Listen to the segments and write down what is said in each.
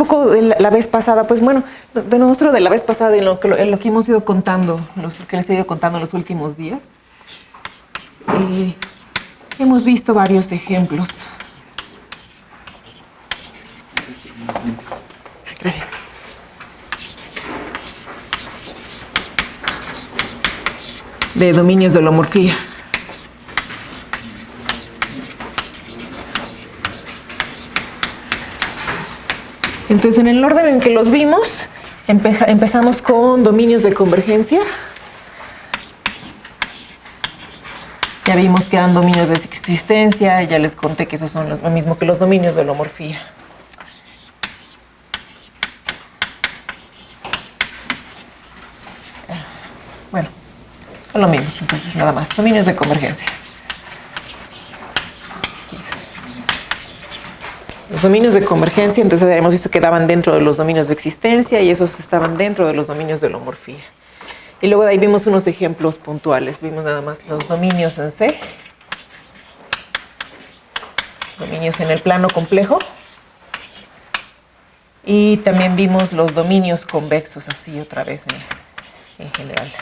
poco de la vez pasada, pues bueno, de nosotros de la vez pasada, en lo que hemos ido contando, que les he ido contando los últimos días, hemos visto varios ejemplos. Gracias. De dominios de holomorfía. Entonces, en el orden en que los vimos, empezamos con dominios de convergencia. Ya vimos que eran dominios de existencia, ya les conté que esos son lo mismo que los dominios de holomorfía. Bueno, son lo mismo, entonces nada más, dominios de convergencia. Los dominios de convergencia, entonces hemos visto que daban dentro de los dominios de existencia y esos estaban dentro de los dominios de holomorfía. Y luego de ahí vimos unos ejemplos puntuales. Vimos nada más los dominios en C, dominios en el plano complejo, y también vimos los dominios convexos, así otra vez en general.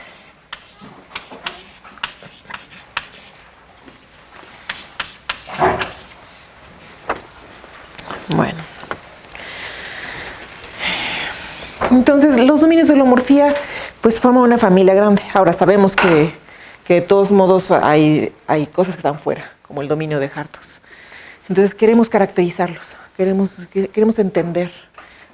Bueno. Entonces, los dominios de holomorfía pues forman una familia grande. Ahora sabemos que de todos modos hay cosas que están fuera, como el dominio de Hartruz. Entonces queremos caracterizarlos, queremos entender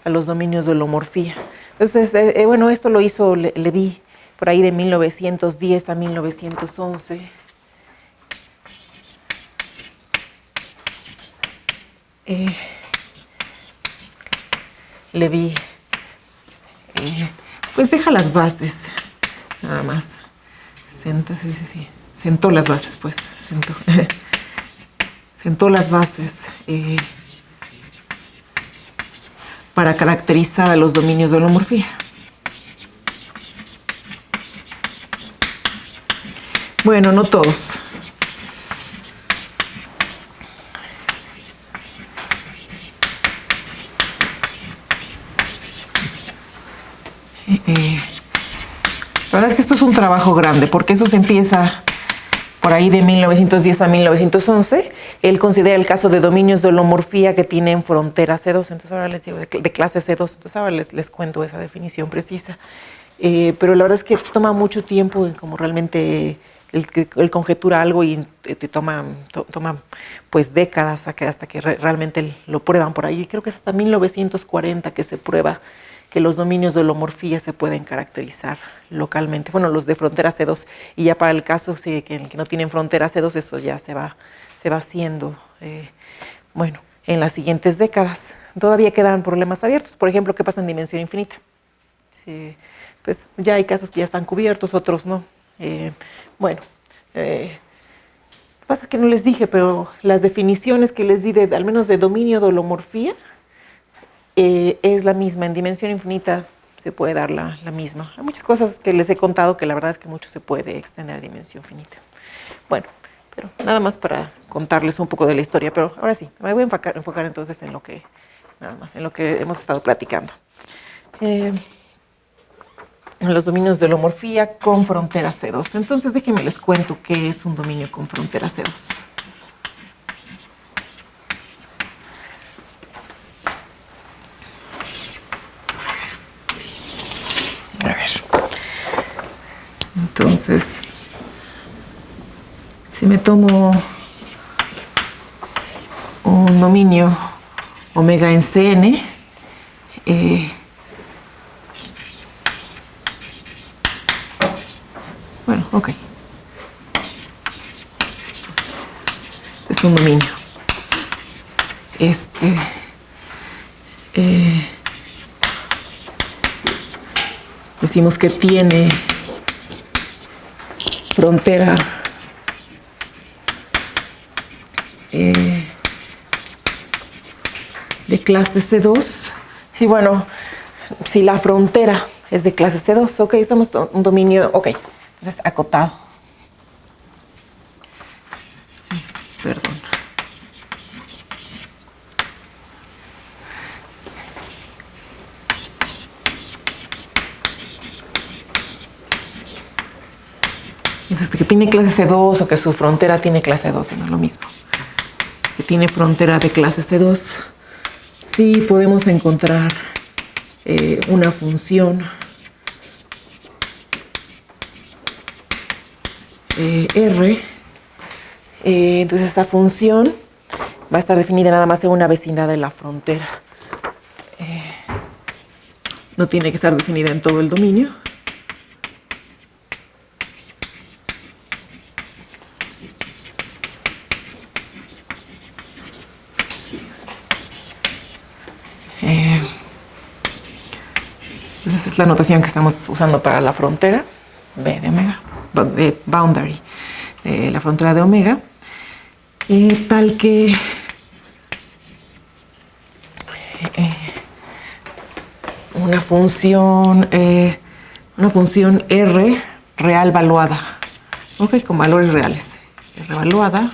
a los dominios de holomorfía. Entonces, bueno, esto lo hizo Levi por ahí de 1910 a 1911. Levi pues deja las bases, nada más. Sentó las bases, pues. Sentó las bases para caracterizar a los dominios de holomorfía. Bueno, no todos. La verdad es que esto es un trabajo grande, porque eso se empieza por ahí de 1910 a 1911. Él considera el caso de dominios de holomorfía que tienen frontera C2. Entonces ahora les digo de clase C2. Entonces ahora les cuento esa definición precisa. Pero la verdad es que toma mucho tiempo, como realmente él conjetura algo y te toma pues décadas hasta que realmente lo prueban por ahí. Creo que es hasta 1940 que se prueba que los dominios de holomorfía se pueden caracterizar localmente. Bueno, los de frontera C2, y ya para el caso que no tienen frontera C2, eso ya se va haciendo, bueno, en las siguientes décadas. Todavía quedan problemas abiertos. Por ejemplo, ¿qué pasa en dimensión infinita? Pues ya hay casos que ya están cubiertos, otros no. Bueno, lo que pasa es que no les dije, pero las definiciones que les di al menos de dominio de holomorfía, es la misma. En dimensión infinita se puede dar la misma. Hay muchas cosas que les he contado que la verdad es que mucho se puede extender a dimensión finita. Bueno, pero nada más para contarles un poco de la historia, pero ahora sí, me voy a enfocar entonces en lo que hemos estado platicando. En los dominios de holomorfía con frontera C2. Entonces déjenme les cuento qué es un dominio con frontera C2. Entonces, si me tomo un dominio omega en Cn, bueno, ok. Es un dominio. Decimos que tiene frontera de clase C2. Sí, bueno, si la frontera es de clase C2, ok, estamos un dominio, ok, entonces acotado. Perdón. Entonces, que tiene clase C2 o que su frontera tiene clase 2, bueno, lo mismo. Que tiene frontera de clase C2, sí podemos encontrar una función R. Entonces, esta función va a estar definida nada más en una vecindad de la frontera. No tiene que estar definida en todo el dominio. Esa es la notación que estamos usando para la frontera B de omega, de boundary, de la frontera de omega, tal que una función R real valuada, ok, con valores reales, R valuada,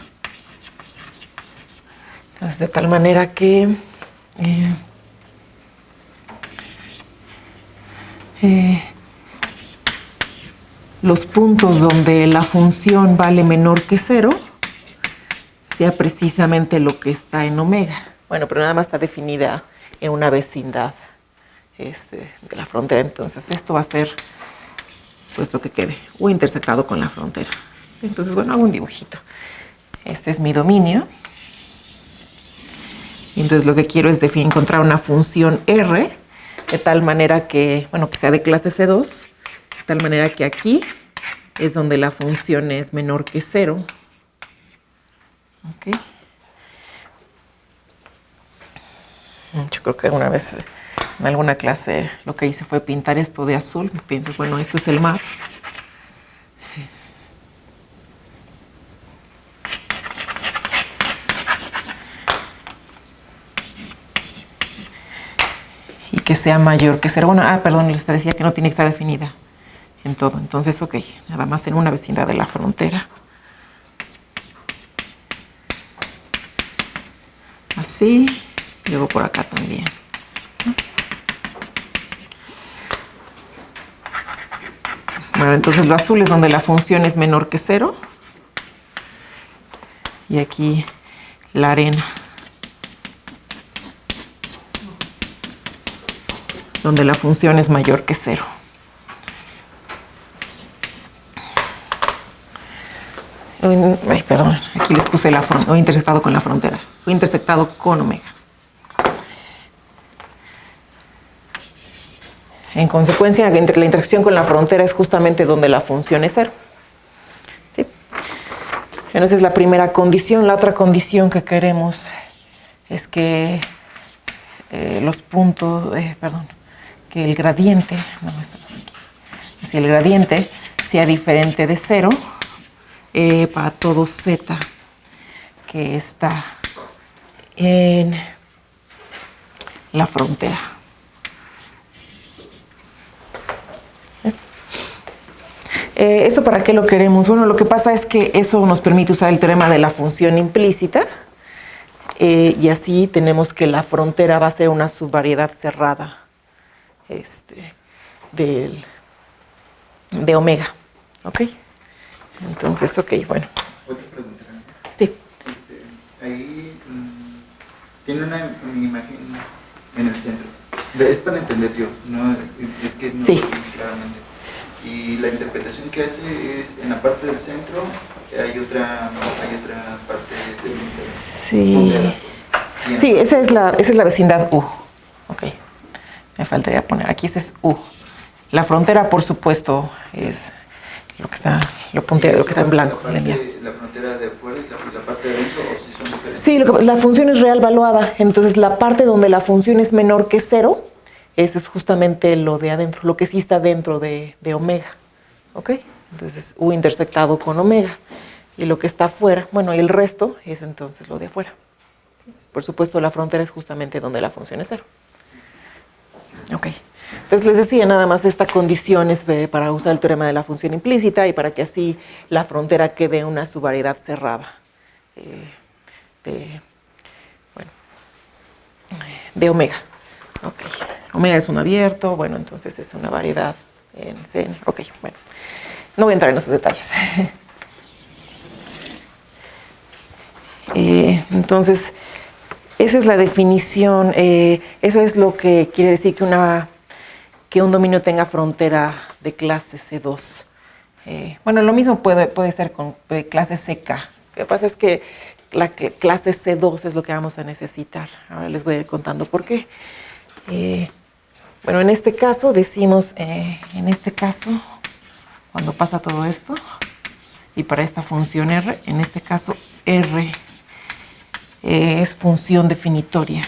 entonces de tal manera que los puntos donde la función vale menor que 0 sea precisamente lo que está en omega. Bueno, pero nada más está definida en una vecindad de la frontera. Entonces esto va a ser pues lo que quede, U intersectado con la frontera. Entonces, bueno, hago un dibujito. Este es mi dominio. Y entonces lo que quiero es encontrar una función R de tal manera que, bueno, que sea de clase C2, de tal manera que aquí es donde la función es menor que 0. Ok. Yo creo que una vez en alguna clase lo que hice fue pintar esto de azul. Pienso, bueno, esto es el mar. Y que sea mayor que 0. Bueno, perdón, les decía que no tiene que estar definida en todo. Entonces, ok, nada más en una vecindad de la frontera. Así, luego por acá también. Bueno, entonces lo azul es donde la función es menor que 0. Y aquí la arena, donde la función es mayor que 0. Ay, perdón, aquí les puse la frontera, intersectado con la frontera, fue intersectado con omega. En consecuencia, la intersección con la frontera es justamente donde la función es 0. ¿Sí? Entonces es la primera condición. La otra condición que queremos es que los puntos, que el gradiente, si el gradiente sea diferente de 0 para todo z que está en la frontera. ¿Eso para qué lo queremos? Bueno, lo que pasa es que eso nos permite usar el teorema de la función implícita y así tenemos que la frontera va a ser una subvariedad cerrada de omega. ¿Ok? Entonces, ok, bueno. Otra pregunta. Sí. Ahí tiene una imagen en el centro. Es para entender yo, no es que no sí. lo vi claramente. Y la interpretación que hace es en la parte del centro hay otra parte del sí. frontera, pues. Sí, esa es la vecindad U. Ok. Me faltaría poner aquí, ese es U. La frontera, por supuesto, es lo que está, lo punteado, lo que está en blanco. ¿La frontera de afuera y la parte de adentro o si son diferentes? Sí, la función es real valuada. Entonces, la parte donde la función es menor que 0, ese es justamente lo de adentro, lo que sí está dentro de omega. ¿Ok? Entonces, U intersectado con omega. Y lo que está afuera, bueno, y el resto es entonces lo de afuera. Por supuesto, la frontera es justamente donde la función es 0. Ok. Entonces les decía, nada más esta condición es para usar el teorema de la función implícita y para que así la frontera quede una subvariedad cerrada de omega. Okay. Omega es un abierto, bueno, entonces es una variedad en Cn. Ok, bueno, no voy a entrar en esos detalles. Entonces, esa es la definición. Eso es lo que quiere decir que un dominio tenga frontera de clase C2. Bueno, lo mismo puede ser con de clase CK. Lo que pasa es que la clase C2 es lo que vamos a necesitar. Ahora les voy a ir contando por qué. Bueno, en este caso decimos, cuando pasa todo esto, y para esta función R, en este caso R es función definitoria.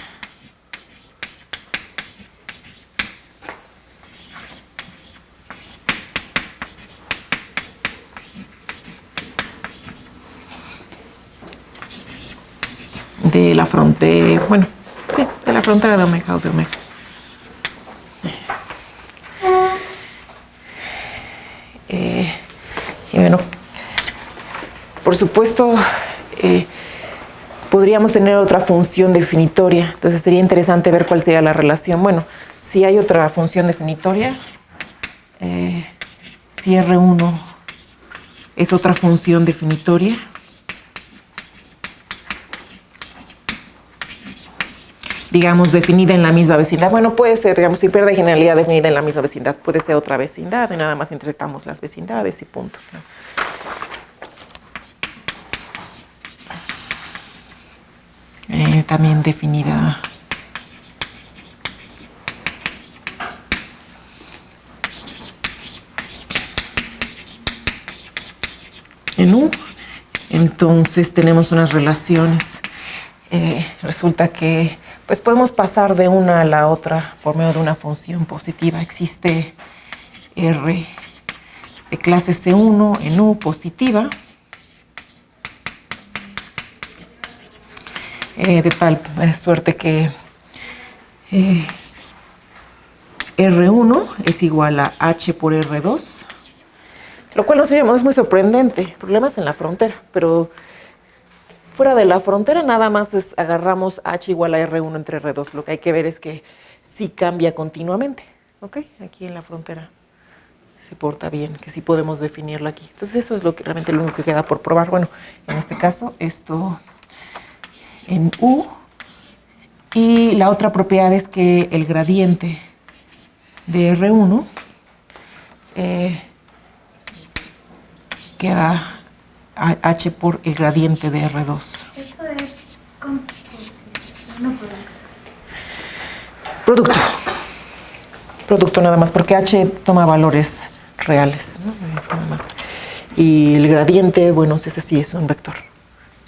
De la frontera, bueno, sí, de la frontera de omega o de omega. Y bueno, por supuesto, podríamos tener otra función definitoria. Entonces sería interesante ver cuál sería la relación. Bueno, si hay otra función definitoria, si R1 es otra función definitoria, digamos, definida en la misma vecindad. Bueno, puede ser, digamos, si pierde generalidad definida en la misma vecindad, puede ser otra vecindad y nada más intersectamos las vecindades y punto, ¿no? También definida en U. Entonces tenemos unas relaciones. Resulta que pues podemos pasar de una a la otra por medio de una función positiva. Existe R de clase C1 en U positiva, de tal suerte que R1 es igual a H por R2, lo cual no es muy sorprendente. Problemas en la frontera, pero fuera de la frontera nada más agarramos H igual a R1 entre R2. Lo que hay que ver es que sí cambia continuamente, ¿ok? Aquí en la frontera se porta bien, que sí podemos definirlo aquí. Entonces eso es realmente lo único que queda por probar. Bueno, en este caso esto en U, y la otra propiedad es que el gradiente de R1 queda H por el gradiente de R2. Eso es composición, no producto. Producto nada más, porque H toma valores reales, ¿no? Nada más. Y el gradiente, bueno, ese sí es un vector.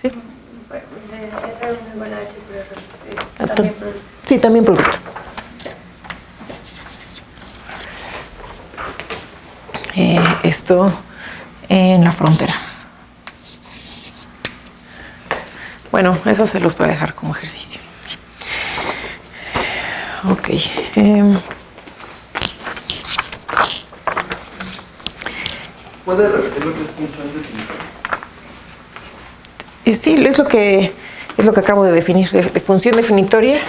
¿Sí? R1 igual a H por R2. Es también producto. Sí, también producto. Esto en la frontera. Bueno, eso se los voy a dejar como ejercicio. Ok. ¿Puede repetir lo que es función definitoria? Sí, es lo que acabo de definir. De función definitoria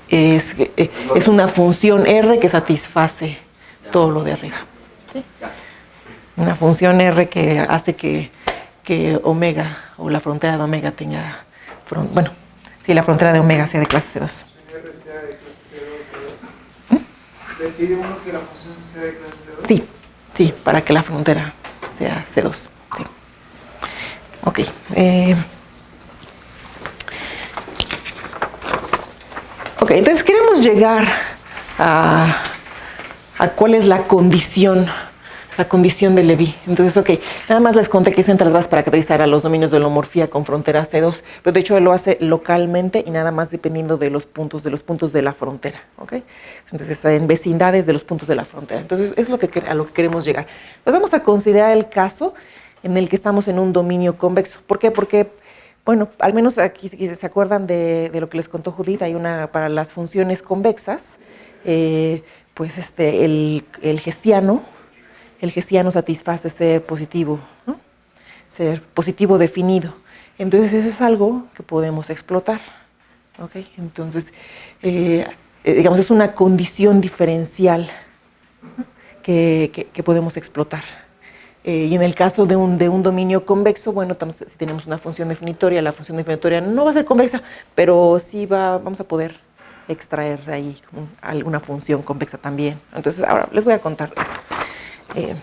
es una función R que satisface todo lo de arriba. ¿Sí? Una función R que hace que omega o la frontera de omega tenga, bueno, si la frontera de omega sea de clase C2. R sea de clase C2. ¿Le pide uno que la función sea de clase C2? Sí, para que la frontera sea C2. Sí. Ok. Ok, entonces queremos llegar a cuál es la condición de Levi. Entonces, ok, nada más les conté que hice entre las bases para caracterizar a los dominios de holomorfía con frontera C2, pero de hecho él lo hace localmente y nada más dependiendo de los puntos de la frontera, ok. Entonces, en vecindades de los puntos de la frontera. Entonces, es a lo que queremos llegar. Pues vamos a considerar el caso en el que estamos en un dominio convexo. ¿Por qué? Porque, bueno, al menos aquí, si se acuerdan de lo que les contó Judith, hay para las funciones convexas, pues el hessiano satisface ser positivo, ¿no? Ser positivo definido. Entonces eso es algo que podemos explotar, ¿ok? Entonces, digamos, es una condición diferencial que podemos explotar. Y en el caso de un dominio convexo, bueno, si tenemos una función definitoria, la función definitoria no va a ser convexa, pero sí vamos a poder extraer de ahí alguna función convexa también. Entonces, ahora les voy a contar eso.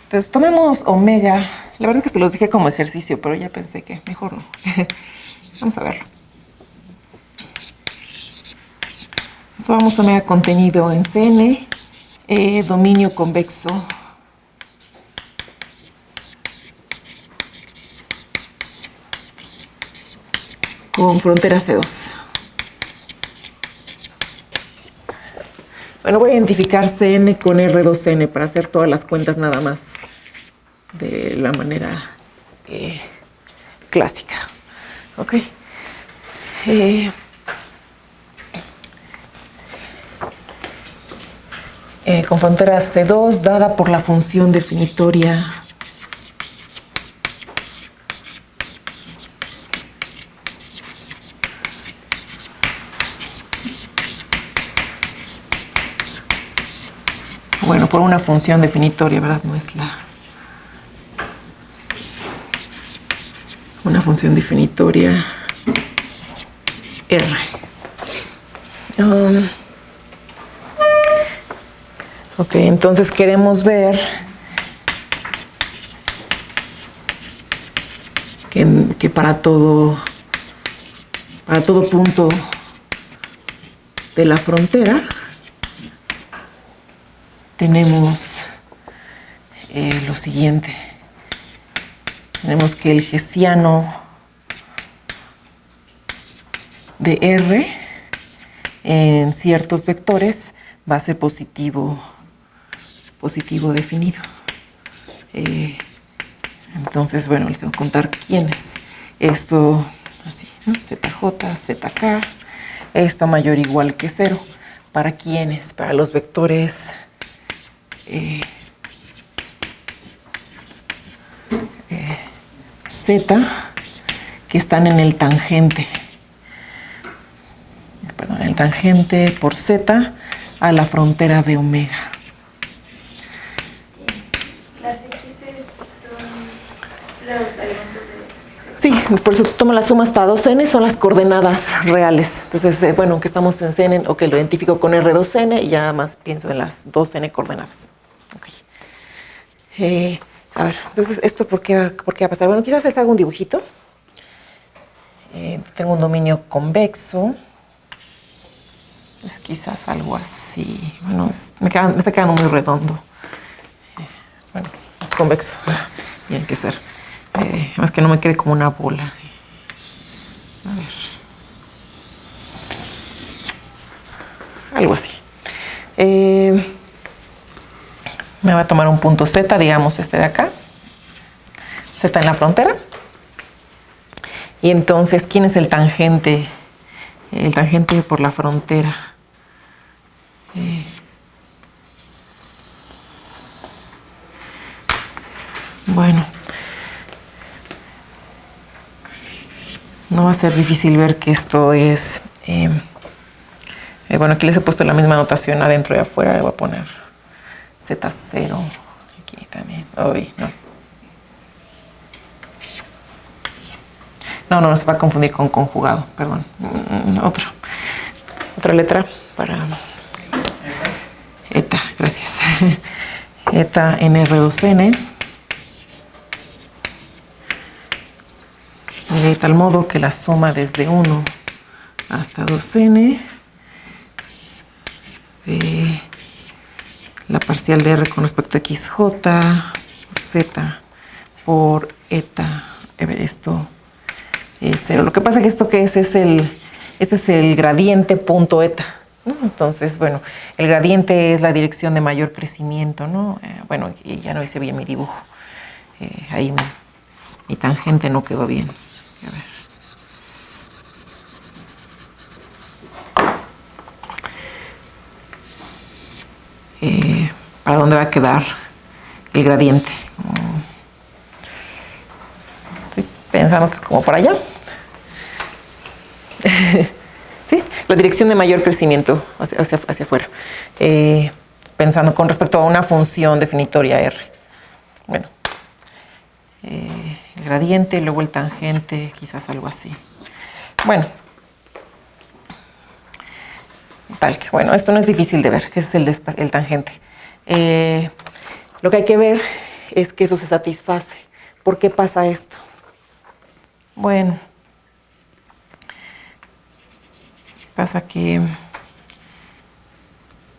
Entonces, tomemos omega. La verdad es que se los dejé como ejercicio, pero ya pensé que mejor no. Vamos a verlo. Tomamos omega contenido en Cn, dominio convexo con frontera C2. Bueno, voy a identificar Cn con R2N para hacer todas las cuentas nada más de la manera clásica. Ok. Con frontera C2 dada por la función definitoria bueno, por una función definitoria, ¿verdad? No es una función definitoria R. Ok, entonces queremos ver que para todo punto de la frontera tenemos lo siguiente. Tenemos que el hessiano de R en ciertos vectores va a ser positivo definido. Entonces, bueno, les voy a contar quiénes. Esto, así, ¿no? ZJ, ZK, esto mayor o igual que 0. ¿Para quiénes? Para los vectores Z que están en el tangente. Perdón, el tangente por Z a la frontera de omega. Las X son los elementos de Z. Sí, por eso tomo la suma hasta 2n, son las coordenadas reales. Entonces, bueno, aunque estamos en Cn, ok, lo identifico con R2n y ya más pienso en las 2n coordenadas. Okay. A ver, entonces, ¿esto por qué va a pasar? Bueno, quizás les haga un dibujito. Tengo un dominio convexo. Es quizás algo así. Bueno, me está quedando muy redondo. Bueno, es convexo. Tiene que ser. Más que no me quede como una bola. A ver. Algo así. Me va a tomar un punto Z, digamos este de acá. Z en la frontera. Y entonces, ¿quién es el tangente? El tangente por la frontera. Bueno. No va a ser difícil ver que esto es... bueno, aquí les he puesto la misma notación adentro y afuera. Le voy a poner Z0. Aquí también. Uy, no. No, se va a confundir con conjugado, perdón. Otra letra para eta, gracias. Eta en R2N. De tal modo que la suma desde 1 hasta 2n de la parcial de R con respecto a XJ por Z por eta. A ver, esto es 0. Lo que pasa es que esto que este es el gradiente punto eta, ¿no? Entonces, bueno, el gradiente es la dirección de mayor crecimiento, ¿no? Bueno, y ya no hice bien mi dibujo. Ahí mi tangente no quedó bien. A ver. ¿Para dónde va a quedar el gradiente? Estoy pensando que como para allá. ¿Sí? La dirección de mayor crecimiento hacia afuera. pensando con respecto a una función definitoria R. Bueno, el gradiente, luego el tangente, quizás algo así. Bueno, tal que, bueno, esto no es difícil de ver, que es el tangente. Lo que hay que ver es que eso se satisface. ¿Por qué pasa esto? Bueno, pasa que,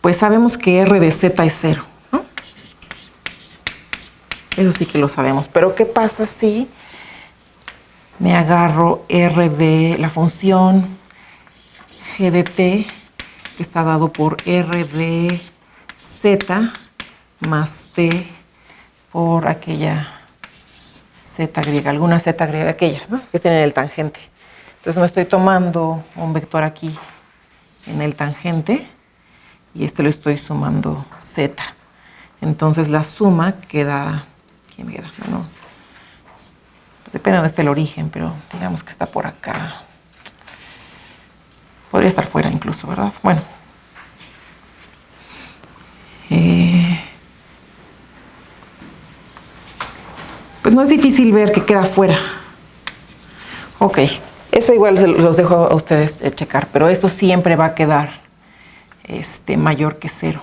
pues sabemos que R de Z es 0, ¿no? Eso sí que lo sabemos. Pero ¿qué pasa si me agarro R de la función G de T, que está dado por R de Z más T por aquella Z griega, alguna Z griega de aquellas, ¿no? Que estén en el tangente. Entonces me estoy tomando un vector aquí en el tangente y lo estoy sumando Z. Entonces la suma queda, ¿quién me queda? Bueno, pues depende de dónde esté el origen, pero digamos que está por acá. Podría estar fuera incluso, ¿verdad? Bueno. Pues no es difícil ver que queda fuera. Ok, eso igual los dejo a ustedes checar, pero esto siempre va a quedar mayor que 0,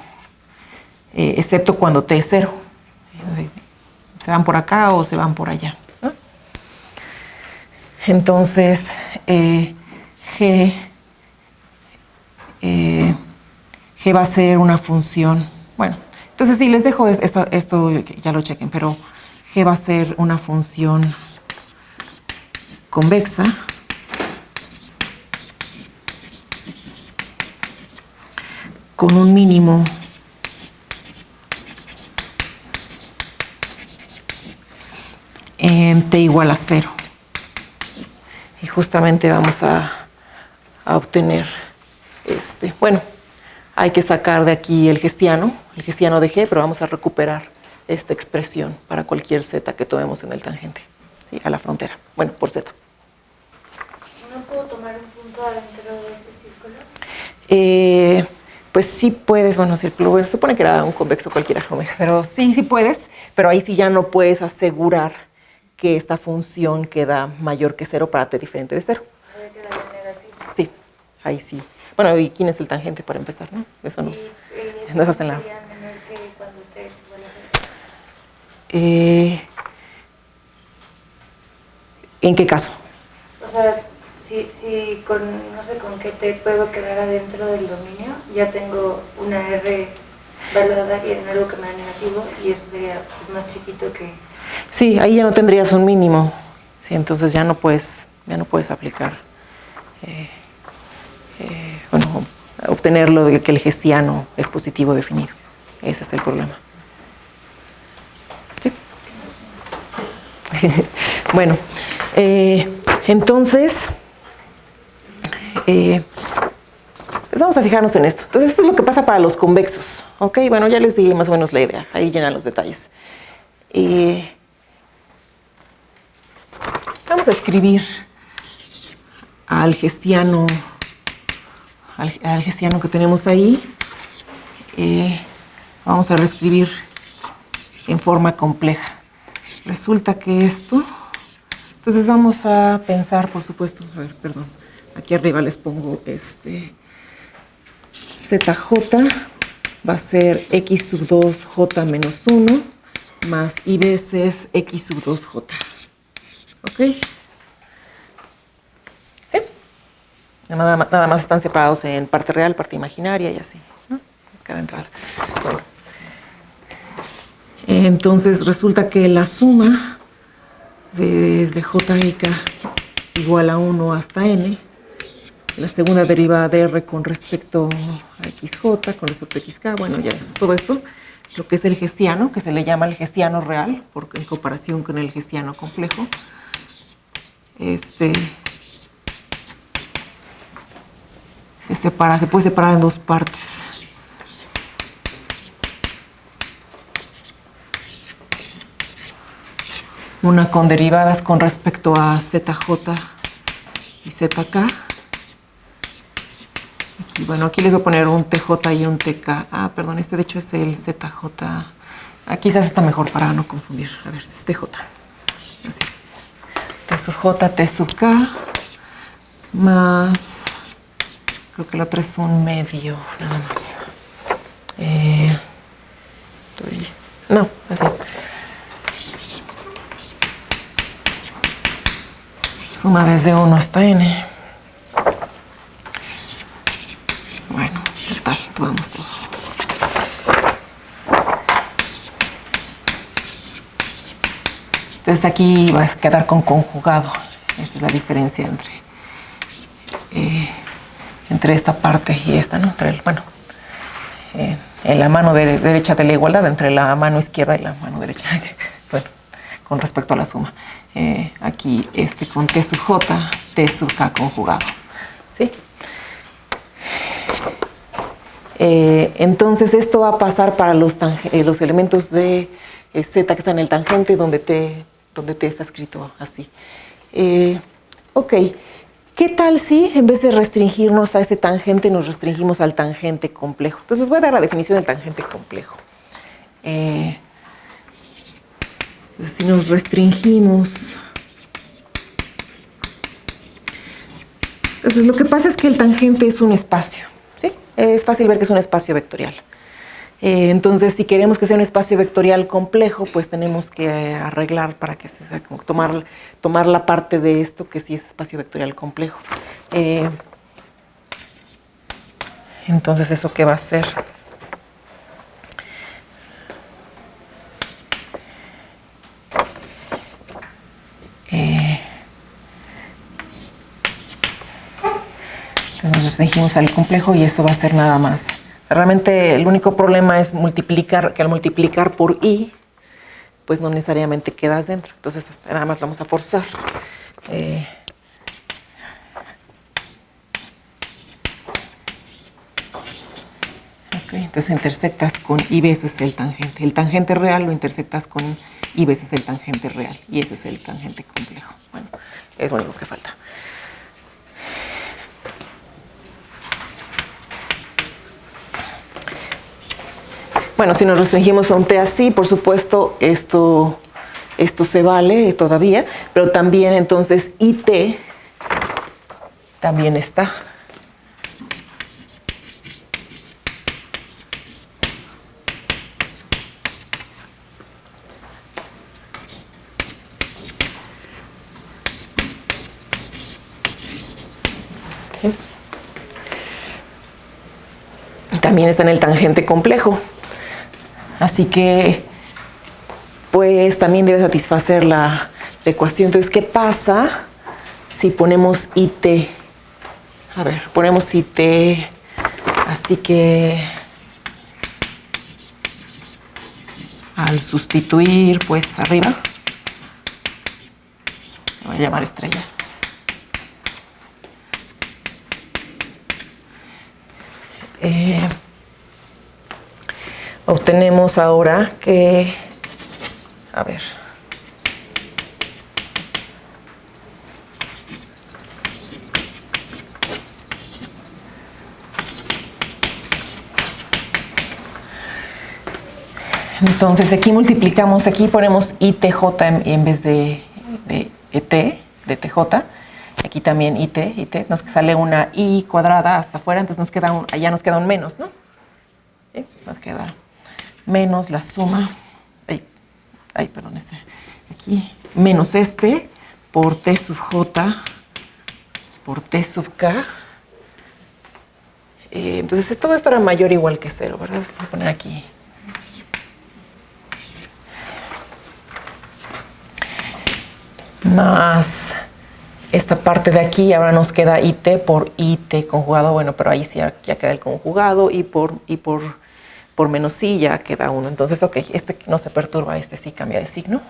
excepto cuando T es 0. Se van por acá o se van por allá, ¿no? Entonces, G va a ser una función. Bueno, entonces sí, les dejo esto ya lo chequen, pero G va a ser una función convexa con un mínimo en T igual a 0. Y justamente vamos a obtener bueno, hay que sacar de aquí el hessiano de G, pero vamos a recuperar esta expresión para cualquier Z que tomemos en el tangente, ¿sí? A la frontera, bueno, por Z. ¿No puedo tomar un punto adentro de ese círculo? Pues sí puedes, bueno, círculo, bueno, supone que era un convexo cualquiera, omega, pero sí puedes, pero ahí sí ya no puedes asegurar que esta función queda mayor que 0 para T diferente de 0. Puede quedar en negativo. Sí, ahí sí. Bueno, ¿y quién es el tangente para empezar, no? Eso no. ¿Y eso sería menor que cuando T es igual a 0? ¿En qué caso? O sea, si con, no sé con qué T puedo quedar adentro del dominio, ya tengo una R valorada en algo que me da negativo y eso sería más chiquito que... Sí, ahí ya no tendrías un mínimo. Sí, entonces ya no puedes aplicar. Bueno, obtener lo de que el hessiano es positivo definido. Ese es el problema. ¿Sí? Bueno, entonces, pues vamos a fijarnos en esto. Entonces, esto es lo que pasa para los convexos. ¿Ok? Bueno, ya les di más o menos la idea. Ahí llenan los detalles. Vamos a escribir al hessiano que tenemos ahí. Vamos a reescribir en forma compleja. Resulta que esto... Entonces vamos a pensar, por supuesto, a ver, perdón, aquí arriba les pongo ZJ va a ser X sub 2J menos 1 más I veces X sub 2J. ¿Ok? ¿Sí? Nada más están separados en parte real, parte imaginaria y así, ¿no? Cada entrada. Bueno. Entonces resulta que la suma desde JK igual a 1 hasta N, la segunda derivada de R con respecto a XJ, con respecto a XK, bueno, ya es todo esto, lo que es el hessiano, que se le llama el hessiano real, porque en comparación con el hessiano complejo, se puede separar en dos partes. Una con derivadas con respecto a ZJ y ZK. Aquí Y bueno, aquí les voy a poner un TJ y un TK. Ah, perdón, este de hecho es el ZJ. Aquí quizás está mejor para no confundir. A ver, es TJ. Así. T sub J, T sub K, más, creo que la otra es un medio, nada más. No, así. Suma desde 1 hasta n. Bueno, total, tomamos todo. Entonces aquí vas a quedar con conjugado. Esa es la diferencia entre esta parte y esta, ¿no? En la mano derecha de la igualdad, entre la mano izquierda y la mano derecha. Bueno, con respecto a la suma. Aquí con T sub J, T sub K conjugado. ¿Sí? Entonces esto va a pasar para los elementos de Z que están en el tangente donde T está escrito así. Ok, ¿qué tal si en vez de restringirnos a este tangente nos restringimos al tangente complejo? Entonces les voy a dar la definición del tangente complejo. Si nos restringimos... Entonces lo que pasa es que el tangente es un espacio, ¿sí? Es fácil ver que es un espacio vectorial. Entonces, si queremos que sea un espacio vectorial complejo, pues tenemos que arreglar para que sea como tomar la parte de esto que sí es espacio vectorial complejo. Entonces, ¿eso qué va a ser? Entonces nos restringimos al complejo y eso va a ser nada más. Realmente el único problema es que al multiplicar por i, pues no necesariamente quedas dentro. Entonces nada más vamos a forzar. Entonces intersectas con i veces el tangente. El tangente real lo intersectas con i veces el tangente real. Y ese es el tangente complejo. Bueno, es lo único que falta. Bueno, si nos restringimos a un T así, por supuesto, esto se vale todavía, pero también entonces IT también está. ¿Sí? También está en el tangente complejo. Así que, pues, también debe satisfacer la ecuación. Entonces, ¿qué pasa si ponemos IT? A ver, ponemos IT, así que al sustituir, pues, arriba, lo voy a llamar estrella. Obtenemos ahora que, a ver, entonces aquí multiplicamos, aquí ponemos ITJ en vez de ET, de TJ, aquí también IT, nos sale una I cuadrada hasta afuera, entonces allá nos queda un menos, ¿no? ¿Sí? Nos queda menos la suma, perdón, aquí, menos por T sub J por T sub K. Entonces todo esto era mayor o igual que 0, ¿verdad? Voy a poner aquí. Más esta parte de aquí, ahora nos queda IT por IT conjugado, bueno, pero ahí sí ya queda el conjugado y por menos i ya queda 1. Entonces, ok, no se perturba, sí cambia de signo.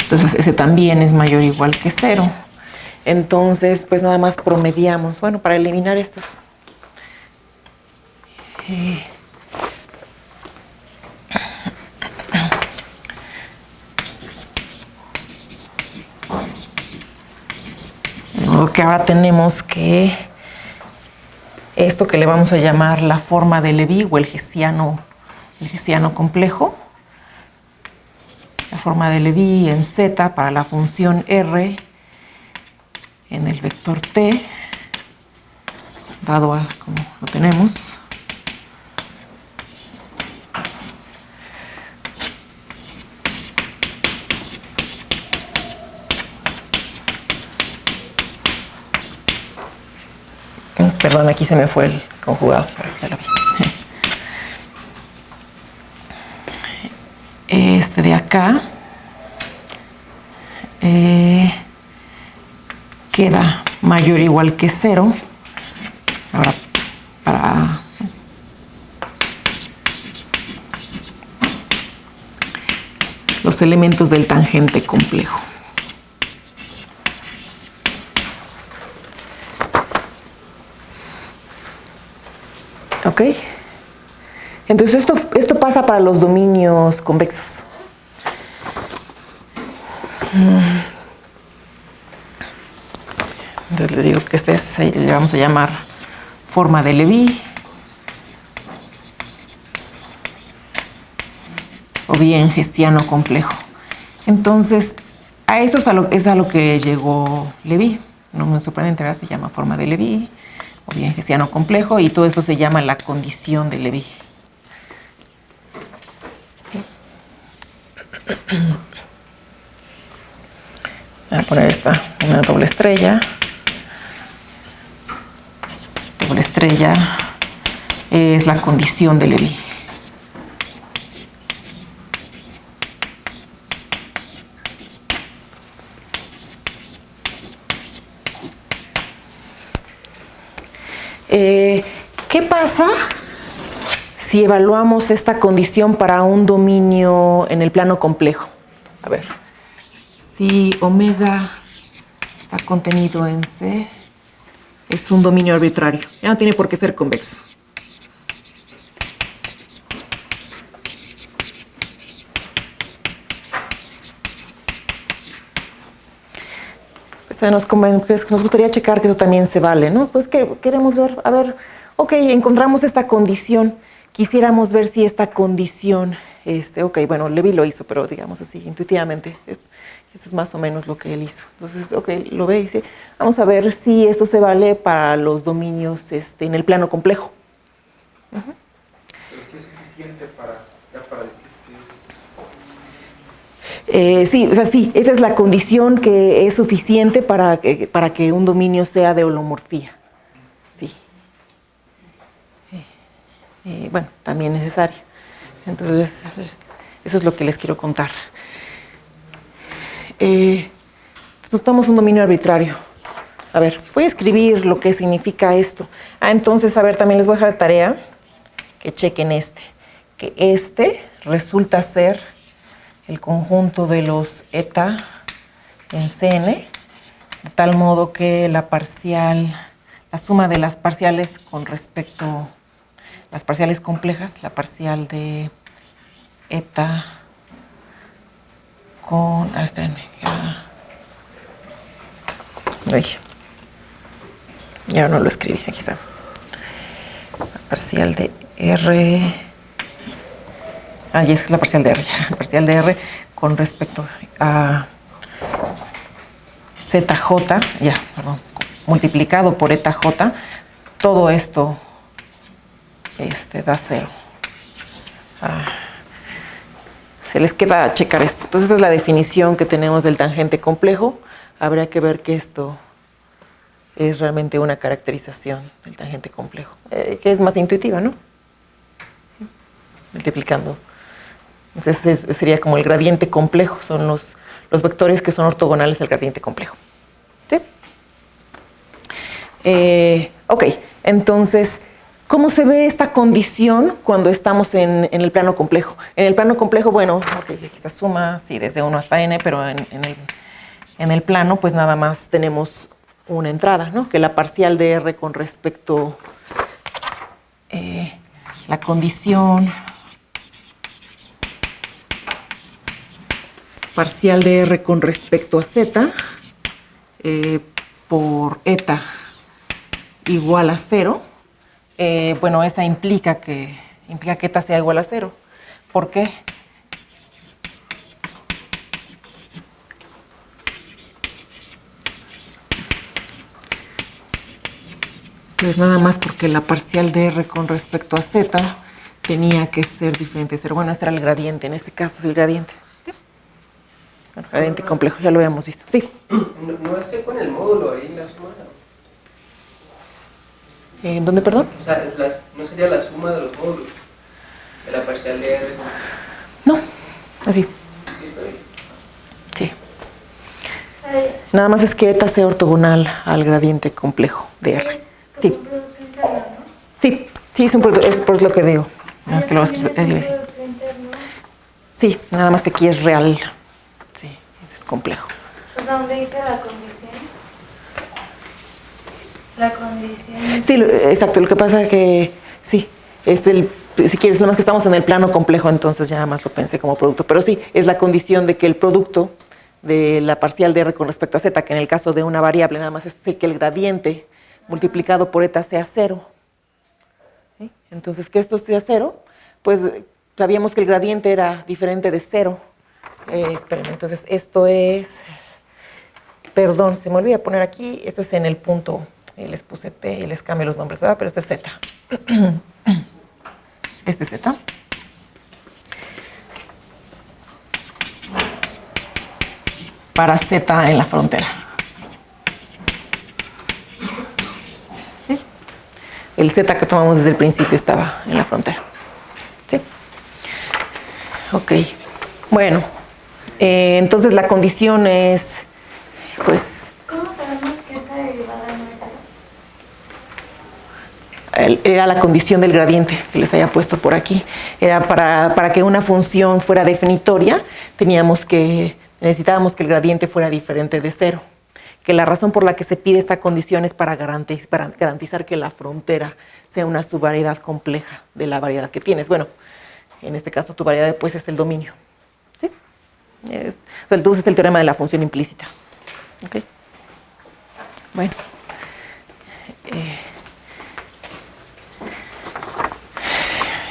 Entonces, ese también es mayor o igual que 0. Entonces, pues nada más promediamos. Bueno, para eliminar estos. Que ahora tenemos que esto que le vamos a llamar la forma de Leví o el hessiano complejo. La forma de Leví en Z para la función R en el vector T, dado a como lo tenemos. Perdón, aquí se me fue el conjugado, pero ya lo vi. Este de acá queda mayor o igual que 0. Ahora, para los elementos del tangente complejo. ¿Ok? Entonces esto pasa para los dominios convexos. Entonces le digo que le vamos a llamar forma de Leví. O bien hessiano complejo. Entonces, a esto es a lo que llegó Leví. No me sorprende, ¿verdad? Se llama forma de Leví. O bien hessiano complejo, y todo eso se llama la condición de Leví. Voy a poner una doble estrella. Doble estrella es la condición de Leví. ¿Qué pasa si evaluamos esta condición para un dominio en el plano complejo? A ver, si omega está contenido en C, es un dominio arbitrario. Ya no tiene por qué ser convexo. Pues nos gustaría checar que eso también se vale, ¿no? Pues que queremos ver, a ver, ok, encontramos esta condición, quisiéramos ver si esta condición, ok, bueno, Leví lo hizo, pero digamos así, intuitivamente, esto es más o menos lo que él hizo. Entonces, ok, lo ve y dice, vamos a ver si esto se vale para los dominios en el plano complejo. Pero si es suficiente para decir sí, o sea, sí, esa es la condición que es suficiente para que un dominio sea de holomorfía. Sí. Bueno, también necesaria. Entonces, eso es lo que les quiero contar. Nos tomamos un dominio arbitrario. A ver, voy a escribir lo que significa esto. Entonces, a ver, también les voy a dejar de tarea que chequen que resulta ser el conjunto de los eta en Cn, de tal modo que la suma de las parciales con respecto, las parciales complejas, la parcial de eta con, espérenme, ya no lo escribí, aquí está, la parcial de R. Y es la parcial de R, la parcial de R con respecto a ZJ, multiplicado por ETA J, todo esto da 0. Se les queda checar esto. Entonces, esta es la definición que tenemos del tangente complejo. Habría que ver que esto es realmente una caracterización del tangente complejo, que es más intuitiva, ¿no? Multiplicando. Entonces sería como el gradiente complejo, son los vectores que son ortogonales al gradiente complejo. ¿Sí? Ok, entonces, ¿cómo se ve esta condición cuando estamos en el plano complejo? En el plano complejo, bueno, ok, aquí está suma, sí, desde 1 hasta n, pero en el plano, pues nada más tenemos una entrada, ¿no? Que la parcial de R con respecto la condición parcial de R con respecto a Z por eta igual a 0, bueno, esa implica que eta sea igual a 0. ¿Por qué? Pues nada más porque la parcial de R con respecto a Z tenía que ser diferente de 0. Bueno, este era el gradiente, en este caso es el gradiente. ¿Sí? Bueno, gradiente complejo, ya lo habíamos visto. Sí. No estoy con el módulo ahí en la suma. ¿En dónde, perdón? O sea, no sería la suma de los módulos, de la parcial de R. No, así. Sí, está bien. Sí. Nada más es que eta sea ortogonal al gradiente complejo de R. Sí. Un producto interno, ¿no? Sí, sí, es un producto, es por lo que digo. Nada más que lo vas a escribir. Producto interno. Sí, nada más que aquí es real. Sí, es complejo. O sea, ¿dónde dice la condición? La condición. Sí, exacto. Lo que pasa es que sí, es si quieres, nada más que estamos en el plano complejo, entonces ya nada más lo pensé como producto. Pero sí, es la condición de que el producto de la parcial de R con respecto a Z, que en el caso de una variable nada más es que el gradiente multiplicado por eta sea 0. ¿Sí? Entonces, que esto sea 0, pues sabíamos que el gradiente era diferente de 0. Espérenme, entonces esto es, perdón, se me olvida poner aquí, esto es en el punto, les puse T y les cambio los nombres, ¿verdad? Pero este es Z. Este es Z. Para Z en la frontera. ¿Sí? El Z que tomamos desde el principio estaba en la frontera. ¿Sí? Ok. Bueno, entonces la condición es, pues, ¿Cómo sabemos que esa derivada no es 0? era la condición del gradiente que les haya puesto por aquí. Era para que una función fuera definitoria, necesitábamos que el gradiente fuera diferente de 0. Que la razón por la que se pide esta condición es para garantizar que la frontera sea una subvariedad compleja de la variedad que tienes. Bueno, en este caso tu variedad pues es el dominio. ¿Sí? Tú usas el teorema de la función implícita. ¿Ok? Bueno.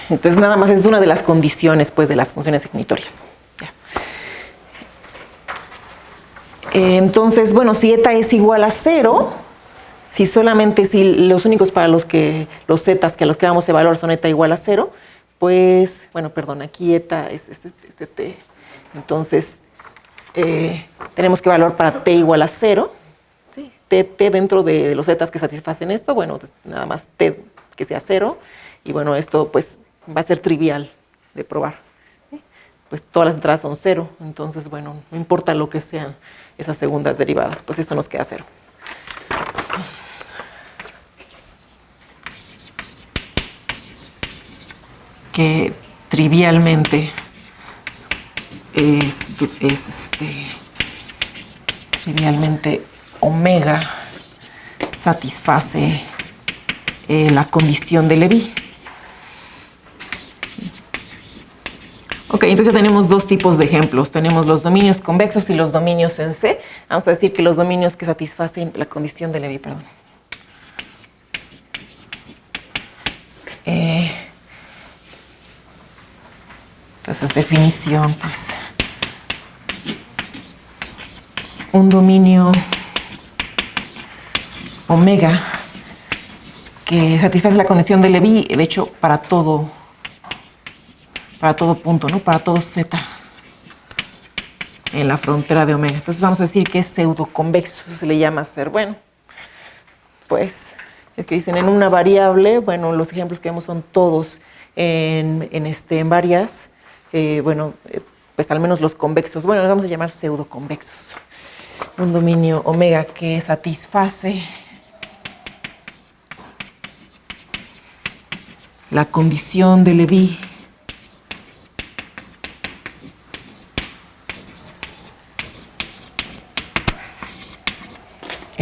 Entonces nada más es una de las condiciones pues de las funciones definitorias. Ya. Entonces, bueno, si eta es igual a 0, si los únicos para los zetas que a los que vamos a evaluar son eta igual a 0, pues, bueno, perdón, aquí eta es este t. Entonces, tenemos que evaluar para t igual a 0. ¿Sí? T dentro de los zetas que satisfacen esto, bueno, nada más t que sea 0. Y bueno, esto pues va a ser trivial de probar. ¿Sí? Pues todas las entradas son 0, entonces, bueno, no importa lo que sean esas segundas derivadas, pues esto nos queda 0. Que trivialmente trivialmente omega satisface la condición de Levi. Ok, entonces ya tenemos dos tipos de ejemplos. Tenemos los dominios convexos y los dominios en C. Vamos a decir que los dominios que satisfacen la condición de Levi, perdón. Entonces, definición, pues. Un dominio omega que satisface la condición de Levi, de hecho, para todo punto, ¿no? Para todo z en la frontera de omega. Entonces vamos a decir que es pseudoconvexo, eso se le llama ser, bueno, pues es que dicen en una variable, bueno, los ejemplos que vemos son todos en varias, bueno, pues al menos los convexos, bueno, los vamos a llamar pseudoconvexos. Un dominio omega que satisface la condición de Levi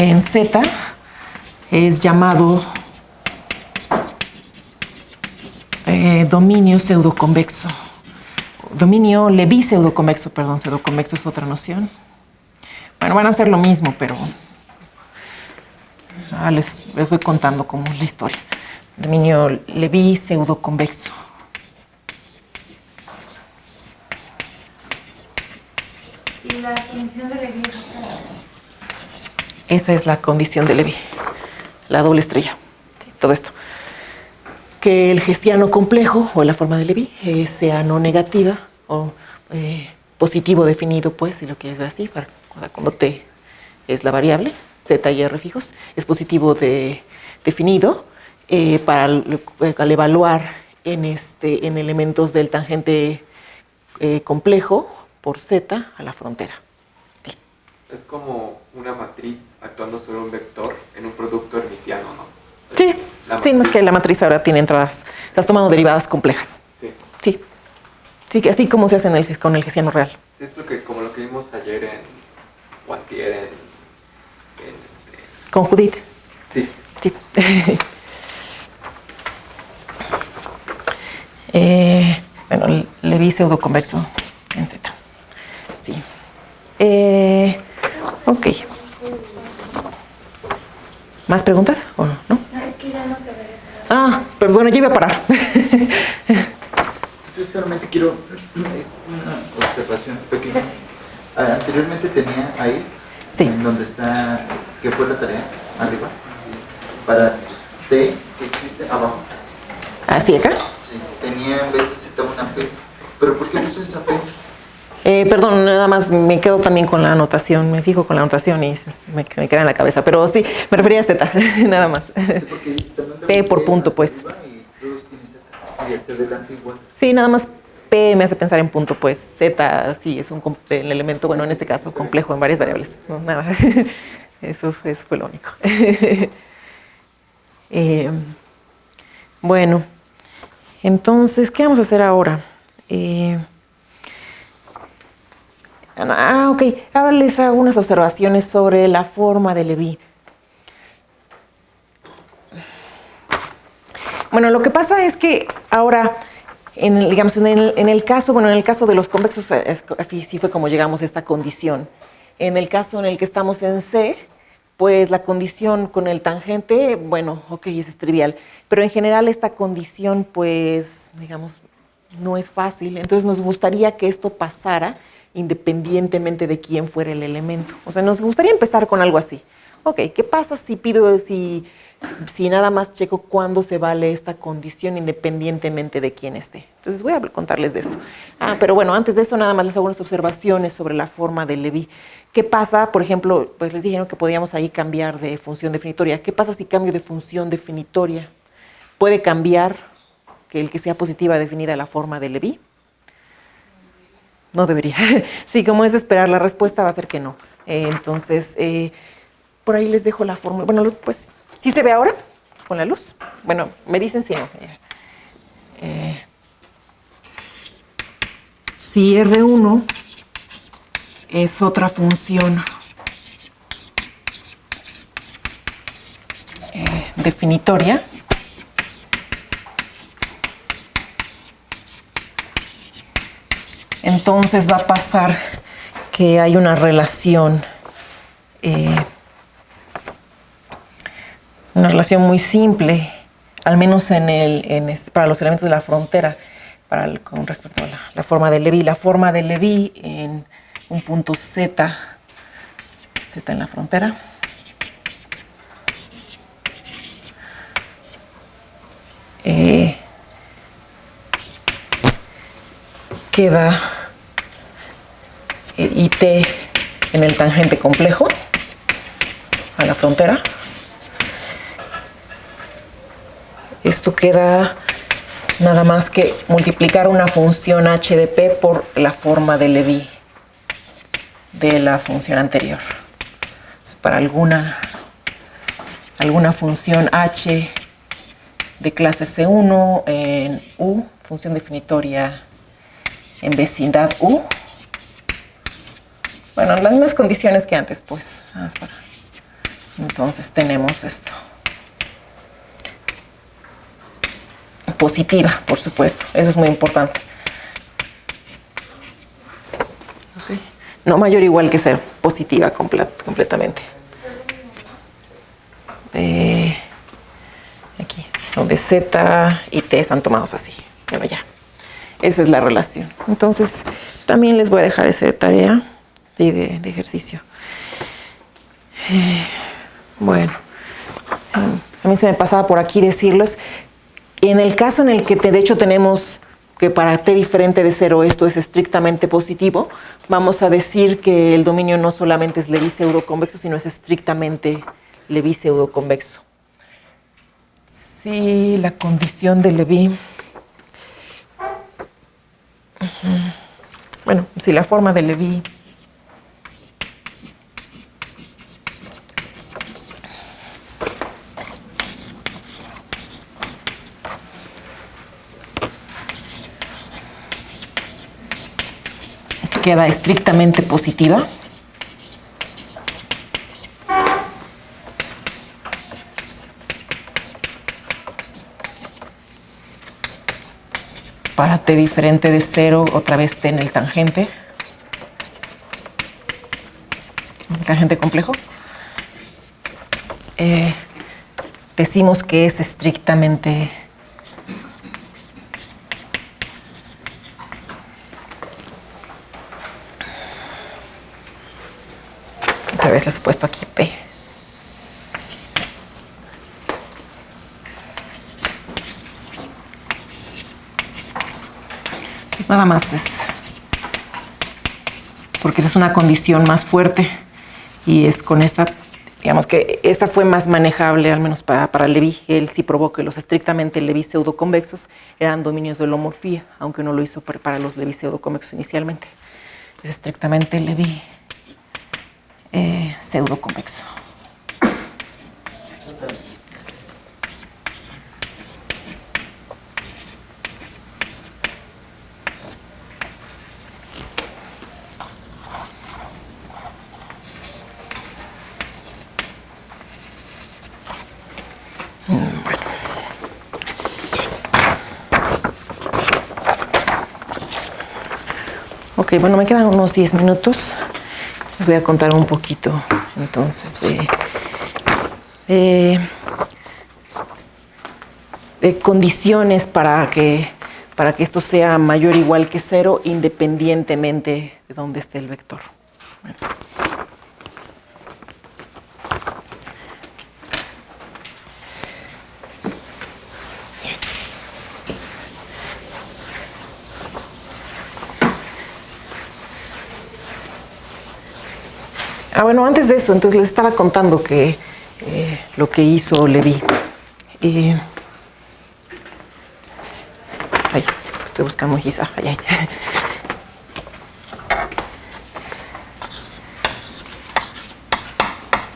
en Z es llamado dominio pseudoconvexo. Dominio Levi pseudoconvexo, perdón, pseudoconvexo es otra noción. Bueno, van a ser lo mismo, pero les voy contando cómo es la historia. Dominio Levi pseudoconvexo. ¿Y la condición de Levi es esta? Esa es la condición de Levi, la doble estrella, sí, todo esto. Que el hessiano complejo, o la forma de Levi, sea no negativa o positivo definido, pues, si lo quieres ver así, cuando t es la variable, z y r fijos, es positivo definido al evaluar en elementos del tangente complejo por z a la frontera. Sí. Es como una matriz actuando sobre un vector en un producto hermitiano, ¿no? Sí, sí, más que la matriz ahora tiene entradas, estás tomando derivadas complejas. Sí. Sí, sí, así como se hace con el hessiano real. Sí, es como lo que vimos ayer o antier Con Judith. Sí. Sí. Bueno, Levi pseudoconvexo en Z. Sí. Ok. ¿Más preguntas o no? No, es que ya no se ve eso. Pero bueno, ya iba a parar. Yo solamente quiero, es una observación pequeña. Anteriormente tenía ahí, Sí. en donde está, que fue la tarea, arriba, para T, que existe abajo. ¿Así acá? Sí, tenía en vez de Z una P. ¿Pero por qué puso esa P? Perdón, nada más me quedo también con la anotación, me fijo con la anotación y me queda en la cabeza, pero sí, me refería a Z, nada más. Sí, porque también P por punto, hacia pues. arriba y todos tienen Z, y hacia adelante igual. Sí, nada más P me hace pensar en punto, pues Z sí es el elemento, bueno, en este caso, complejo en varias variables. No, nada, eso fue lo único. Bueno, entonces, ¿qué vamos a hacer ahora? Ok, ahora les hago unas observaciones sobre la forma de Levi. Bueno, lo que pasa es que ahora, en el caso de los convexos, sí fue como llegamos a esta condición. En el caso en el que estamos en C, pues la condición con el tangente, bueno, ok, es trivial, pero en general esta condición, pues, digamos, no es fácil. Entonces nos gustaría que esto pasara independientemente de quién fuera el elemento. O sea, nos gustaría empezar con algo así. Ok, ¿qué pasa si nada más checo cuándo se vale esta condición independientemente de quién esté? Entonces voy a contarles de esto. Pero bueno, antes de eso nada más les hago unas observaciones sobre la forma de Levi. ¿Qué pasa? Por ejemplo, pues les dijeron que podíamos ahí cambiar de función definitoria. ¿Qué pasa si cambio de función definitoria? ¿Puede cambiar que el que sea positiva definida la forma de Levi? No debería. Sí, como es de esperar, la respuesta va a ser que no. Entonces, por ahí les dejo la fórmula. Bueno, pues, ¿sí se ve ahora con la luz? Bueno, me dicen si no. Si R1 es otra función definitoria, entonces va a pasar que hay una relación muy simple, al menos para los elementos de la frontera, con respecto a la forma de Levi. La forma de Levi en un punto Z en la frontera, queda IT en el tangente complejo a la frontera. Esto queda nada más que multiplicar una función h de p por la forma de Levi de la función anterior. Para alguna función h de clase C1 en U, función definitoria en vecindad U. Bueno, las mismas condiciones que antes, pues. Entonces tenemos esto. Positiva, por supuesto. Eso es muy importante. Okay. No mayor o igual que 0. Positiva completamente. Aquí, donde Z y T están tomados así. Bueno, ya. Esa es la relación. Entonces, también les voy a dejar esa tarea de ejercicio. Bueno, sí, a mí se me pasaba por aquí decirles, en el caso en el que de hecho tenemos que para T diferente de 0 esto es estrictamente positivo, vamos a decir que el dominio no solamente es Lévy pseudoconvexo, sino es estrictamente Lévy pseudoconvexo. Sí, la condición de Lévy. Bueno, si la forma de Lévy queda estrictamente positiva, para T diferente de 0, otra vez T en el tangente. Tangente complejo. Decimos que es estrictamente otra vez les he puesto aquí P. Nada más es porque esa es una condición más fuerte y es con esta, digamos que esta fue más manejable, al menos para Lévy. Él sí probó que los estrictamente Lévy pseudoconvexos eran dominios de holomorfía, aunque no lo hizo para los Lévy pseudoconvexos inicialmente. Es estrictamente Lévy pseudoconvexo. Ok, bueno, me quedan unos 10 minutos. Les voy a contar un poquito, entonces, de condiciones para que esto sea mayor o igual que 0, independientemente de dónde esté el vector. Bueno. Bueno, antes de eso, entonces les estaba contando que lo que hizo Lévy. Estoy buscando quizá.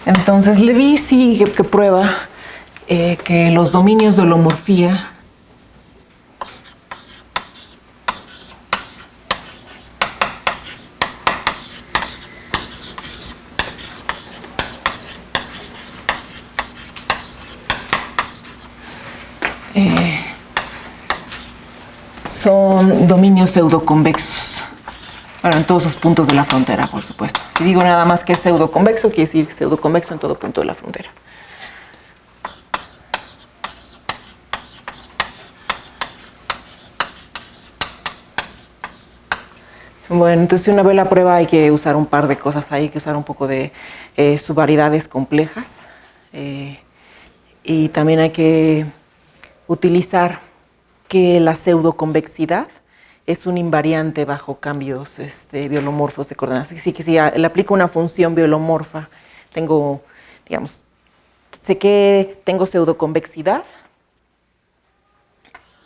Entonces Lévy sí que prueba que los dominios de holomorfía son dominios pseudoconvexos. Bueno, en todos los puntos de la frontera, por supuesto. Si digo nada más que es pseudoconvexo, quiere decir pseudoconvexo en todo punto de la frontera. Bueno, entonces si uno ve la prueba hay que usar un par de cosas ahí, hay que usar un poco de subvariedades complejas y también hay que utilizar que la pseudoconvexidad es un invariante bajo cambios biolomorfos de coordenadas. Así que si le aplico una función biolomorfa, tengo, digamos, sé que tengo pseudoconvexidad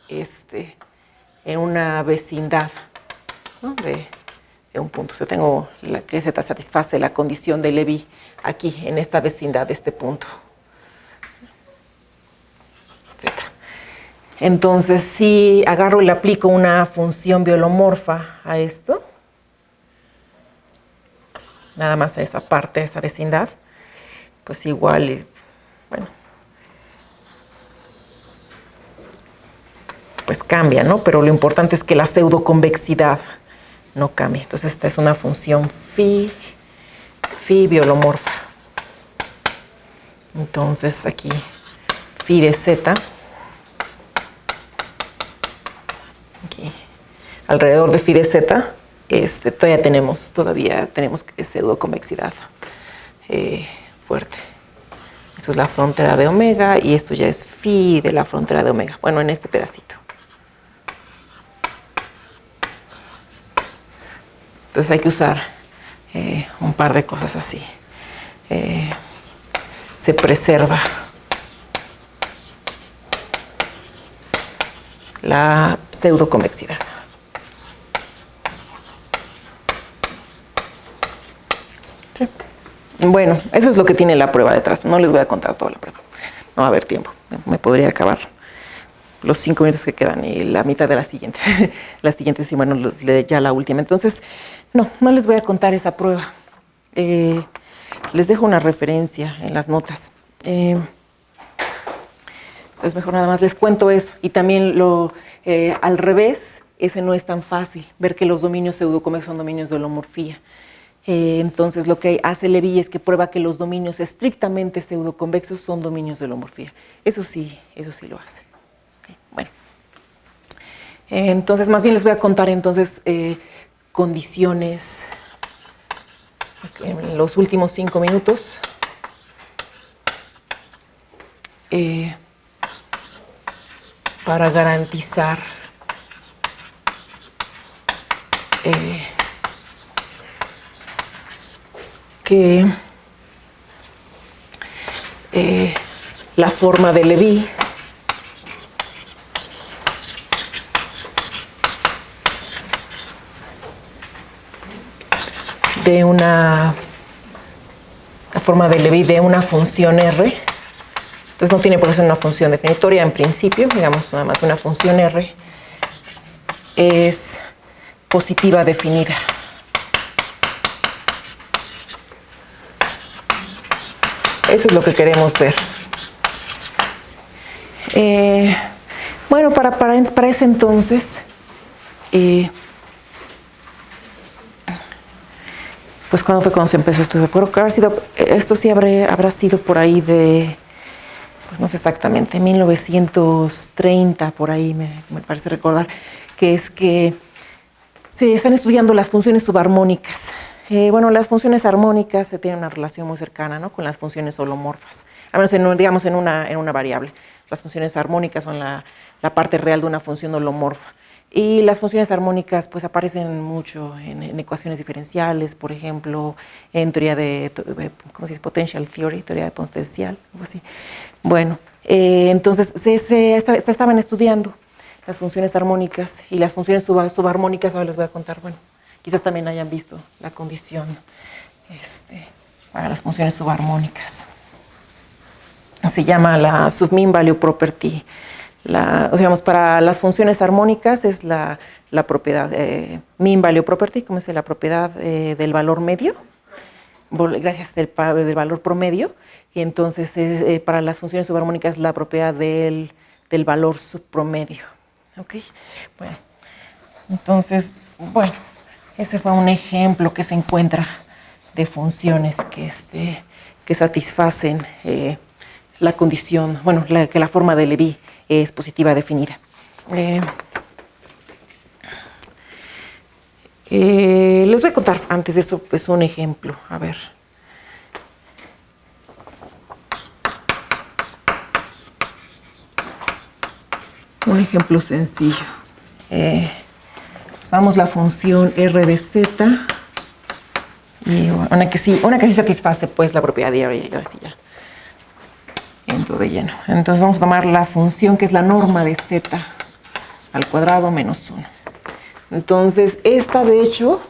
en una vecindad, ¿no? de un punto. O sea, tengo que Z satisface la condición de Lévy aquí, en esta vecindad de este punto. Z. Entonces, si agarro y le aplico una función biolomorfa a esto, nada más a esa parte, a esa vecindad, pues igual, bueno, pues cambia, ¿no? Pero lo importante es que la pseudoconvexidad no cambie. Entonces esta es una función phi biolomorfa. Entonces aquí phi de z, aquí alrededor de phi de z, todavía tenemos pseudoconvexidad fuerte. Eso es la frontera de omega y esto ya es phi de la frontera de omega. Bueno, en este pedacito. Entonces hay que usar un par de cosas así. Se preserva la pseudoconvexidad. Sí. Bueno, eso es lo que tiene la prueba detrás. No les voy a contar toda la prueba. No va a haber tiempo. Me podría acabar los 5 minutos que quedan y la mitad de la siguiente. La siguiente, sí, bueno, ya la última. Entonces, no les voy a contar esa prueba. Les dejo una referencia en las notas. Pues mejor nada más les cuento eso. Y también al revés, ese no es tan fácil, ver que los dominios pseudoconvexos son dominios de holomorfía. Entonces lo que hace Lévy es que prueba que los dominios estrictamente pseudoconvexos son dominios de holomorfía. Eso sí lo hace. Okay, bueno. Entonces más bien les voy a contar entonces condiciones en los últimos 5 minutos. Para garantizar que la forma de Lévy de la forma de Lévy de una función R. Entonces no tiene por qué ser una función definitoria en principio, digamos nada más una función R es positiva definida. Eso es lo que queremos ver. Bueno, para ese entonces, pues ¿cuándo fue cuando se empezó esto? Esto sí habrá sido por ahí de, pues no sé exactamente, 1930, por ahí me parece recordar, que es que se están estudiando las funciones subarmónicas. Bueno, las funciones armónicas se tienen una relación muy cercana, ¿no?, con las funciones holomorfas, al menos digamos en una variable. Las funciones armónicas son la parte real de una función holomorfa. Y las funciones armónicas pues aparecen mucho en ecuaciones diferenciales, por ejemplo, en teoría de ¿cómo se dice? Potential theory, teoría de potencial, algo así. Bueno, entonces estaban estudiando las funciones armónicas y las funciones subarmónicas. Ahora les voy a contar, bueno, quizás también hayan visto la condición para las funciones subarmónicas. Se llama la submean value property. Para las funciones armónicas es la propiedad mean value property, como es la propiedad del valor medio, gracias del valor promedio, y entonces para las funciones subarmónicas la propiedad del valor subpromedio. ¿Ok? Bueno, entonces, bueno, ese fue un ejemplo que se encuentra de funciones que satisfacen la condición, bueno, que la forma de Lévy es positiva definida. Les voy a contar antes de eso pues un ejemplo, a ver. Un ejemplo sencillo. Usamos la función r de z y una que sí satisface pues la propiedad de R, y ahora sí ya entro de lleno. Entonces vamos a tomar la función que es la norma de z al cuadrado menos 1. Entonces esta de hecho,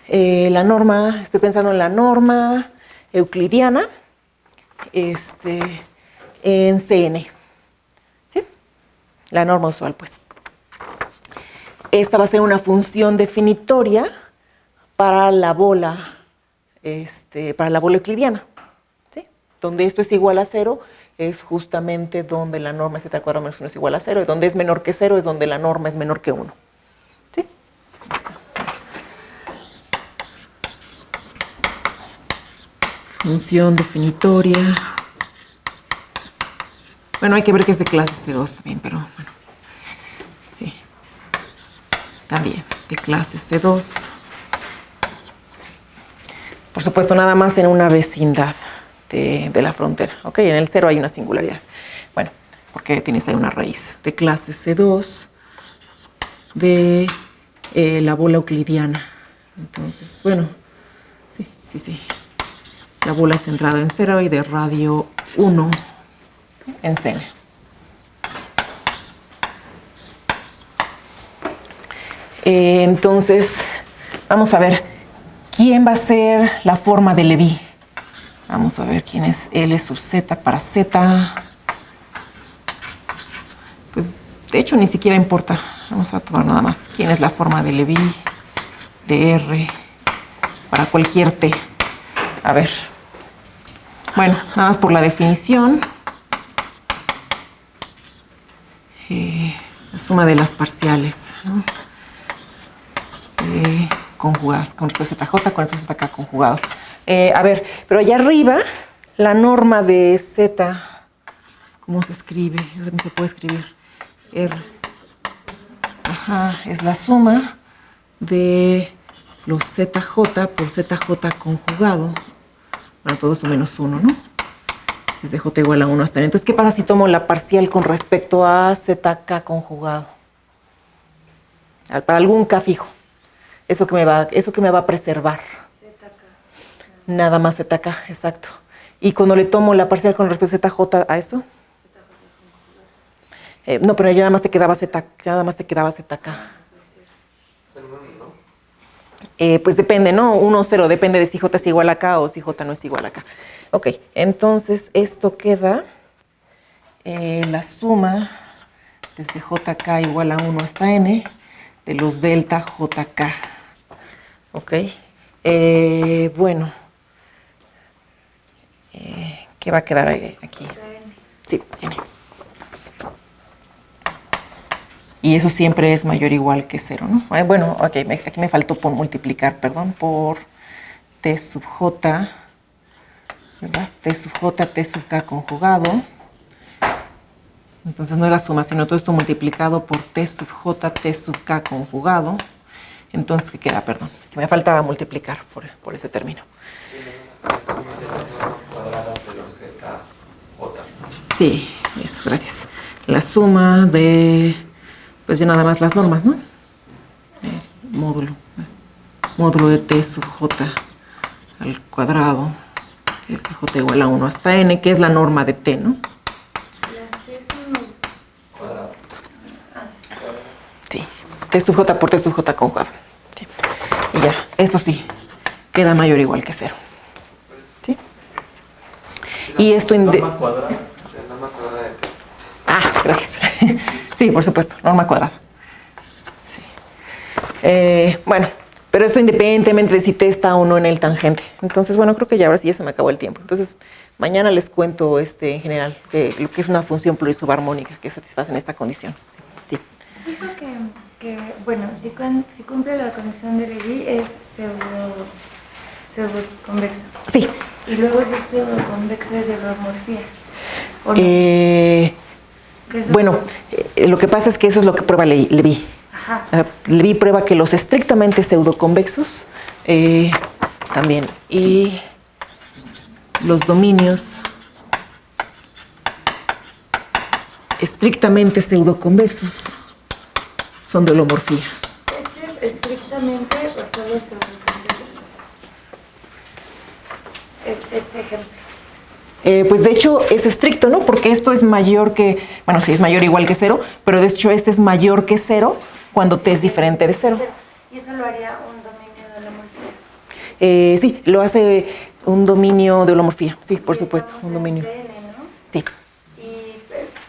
la norma, estoy pensando en la norma euclidiana en Cn. ¿Sí? La norma usual pues. Esta va a ser una función definitoria para la bola euclidiana. ¿Sí? Donde esto es igual a 0 es justamente donde la norma z al cuadrado menos 1 es igual a 0, y donde es menor que 0 es donde la norma es menor que 1. ¿Sí? Función definitoria. Bueno, hay que ver que es de clase C2 también, pero bueno. Sí. También de clase C2. Por supuesto, nada más en una vecindad de la frontera. ¿Ok? En el 0 hay una singularidad. Bueno, porque tienes ahí una raíz de clase C2 de la bola euclidiana. Entonces, bueno, sí. La bola es centrada en 0 y de radio 1 en Cn. Entonces, vamos a ver quién va a ser la forma de Levi. Vamos a ver quién es L sub z para z. Pues, de hecho, ni siquiera importa. Vamos a tomar nada más quién es la forma de Levi de R para cualquier t. A ver. Bueno, nada más por la definición. La suma de las parciales, ¿no? Conjugadas con esto zj, con esto zk conjugado. A ver, pero allá arriba, la norma de z, ¿cómo se escribe? Se puede escribir R. Ajá, es la suma de los zj por zj conjugado. Bueno, todo eso menos 1, ¿no? Es de j igual a 1 hasta n. Entonces, ¿qué pasa si tomo la parcial con respecto a zk conjugado? Para algún k fijo. Eso que me va a preservar. ZK. Nada más zk, exacto. Y cuando le tomo la parcial con respecto a zj a eso. No, pero ya nada más te quedaba zk. Pues depende, ¿no? 1 o 0, depende de si j es igual a k o si j no es igual a k. Ok, entonces esto queda la suma desde jk igual a 1 hasta n de los delta jk. Ok, bueno, ¿qué va a quedar aquí? Sí, n. Y eso siempre es mayor o igual que 0, ¿no? Bueno, ok, aquí me faltó por multiplicar, perdón, por t sub j, ¿verdad? T sub j, t sub k conjugado. Entonces no es la suma, sino todo esto multiplicado por t sub j, t sub k conjugado. Entonces, ¿qué queda? Perdón, que me faltaba multiplicar por ese término. Sí, la suma de las normas cuadradas de los zj. Sí, eso, gracias. La suma de... pues ya nada más las normas, ¿no? Módulo de t sub j al cuadrado es de j igual a 1 hasta n, que es la norma de t, ¿no? Las T son Cuadrado. Sí, t sub j por t sub j conjugado. Sí. Y ya, esto sí, queda mayor o igual que 0. ¿Sí? Y esto... Norma cuadrada. La norma cuadrada de t. Ah, gracias. Sí, por supuesto, norma cuadrada. Sí. Bueno, pero esto independientemente de si t está o no en el tangente. Entonces, bueno, creo que ya ahora sí ya se me acabó el tiempo. Entonces, mañana les cuento en general lo que es una función plurisubharmónica que satisface en esta condición. Sí. Dijo que bueno, si cumple la condición de Levi es pseudoconvexo. Sí. Y luego si es pseudoconvexo es de holomorfía. ¿O no? Eh, Que eso- Bueno, lo que pasa es que eso es lo que prueba Levi. Ajá. Levi prueba que los estrictamente pseudoconvexos también, y los dominios estrictamente pseudoconvexos son de holomorfía. ¿Este es estrictamente o solo pseudoconvexo? Este ejemplo. Pues de hecho es estricto, ¿no? Porque esto es mayor que, bueno, sí es mayor o igual que 0, pero de hecho este es mayor que 0 cuando t es diferente de 0. ¿Y eso lo haría un dominio de holomorfía? Sí, lo hace un dominio de holomorfía, sí, por supuesto, Estamos un en dominio. CN, ¿no? Sí. Y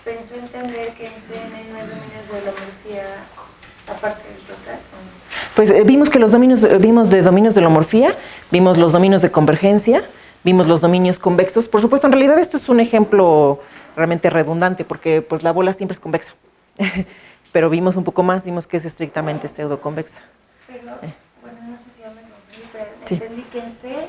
pensé entender que en CN no hay dominios de holomorfía aparte del total. ¿O no? Pues vimos que los dominios, vimos de dominios de holomorfía, vimos los dominios de convergencia, Vimos los dominios convexos. Por supuesto, en realidad esto es un ejemplo realmente redundante porque pues, la bola siempre es convexa. Pero vimos un poco más, vimos que es estrictamente pseudoconvexa. Pero, bueno, no sé si ya me confundí, pero Sí. entendí que en C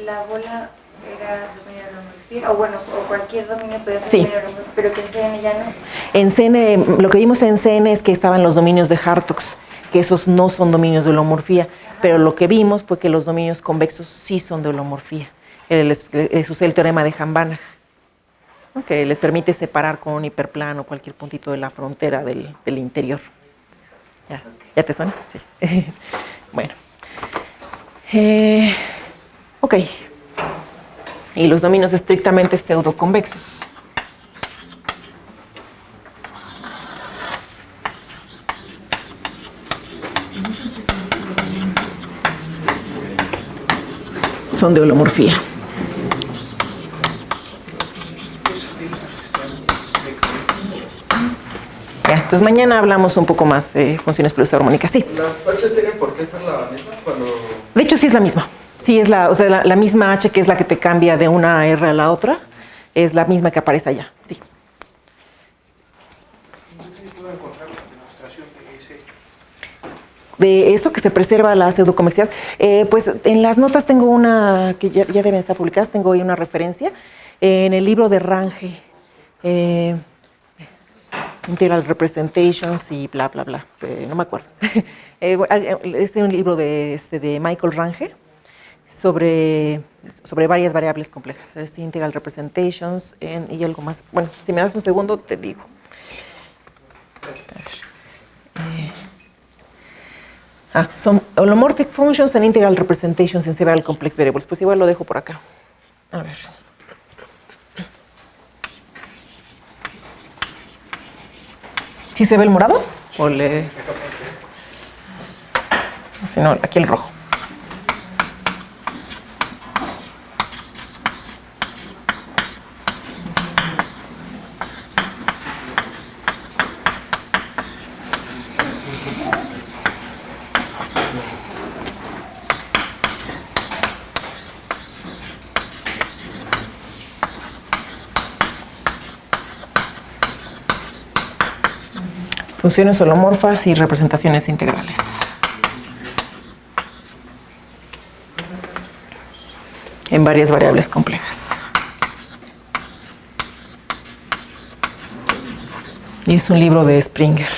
la bola era dominio de holomorfía, o bueno, o cualquier dominio puede ser Sí. dominio de holomorfía, pero que en CN ya no. En CN, lo que vimos en CN es que estaban los dominios de Hartogs, que esos no son dominios de holomorfía, pero lo que vimos fue que los dominios convexos sí son de holomorfía. Les usé el teorema de Hambana, ¿no? Que les permite separar con un hiperplano cualquier puntito de la frontera del interior. ¿Ya te suena? Sí. Bueno. Ok. Y los dominios estrictamente pseudoconvexos. Son de holomorfía. Ya, entonces mañana hablamos un poco más de funciones armónicas. Sí. ¿Las H tienen por qué ser la misma cuando...? De hecho, sí es la misma. Sí, es la misma H que es la que te cambia de una R a la otra. Es la misma que aparece allá. Sí. De esto que se preserva la pseudoconvexidad, pues en las notas tengo una que ya deben estar publicadas, tengo ahí una referencia en el libro de Range, Integral Representations y bla, bla, bla, no me acuerdo. Es un libro de Michael Range sobre varias variables complejas, es Integral Representations y algo más. Bueno, si me das un segundo te digo. Son holomorphic functions and integral representations in several complex variables. Pues igual lo dejo por acá. A ver. ¿Sí se ve el morado? ¿O le...? Si no, aquí el rojo. Funciones holomorfas y representaciones integrales. En varias variables complejas. Y es un libro de Springer.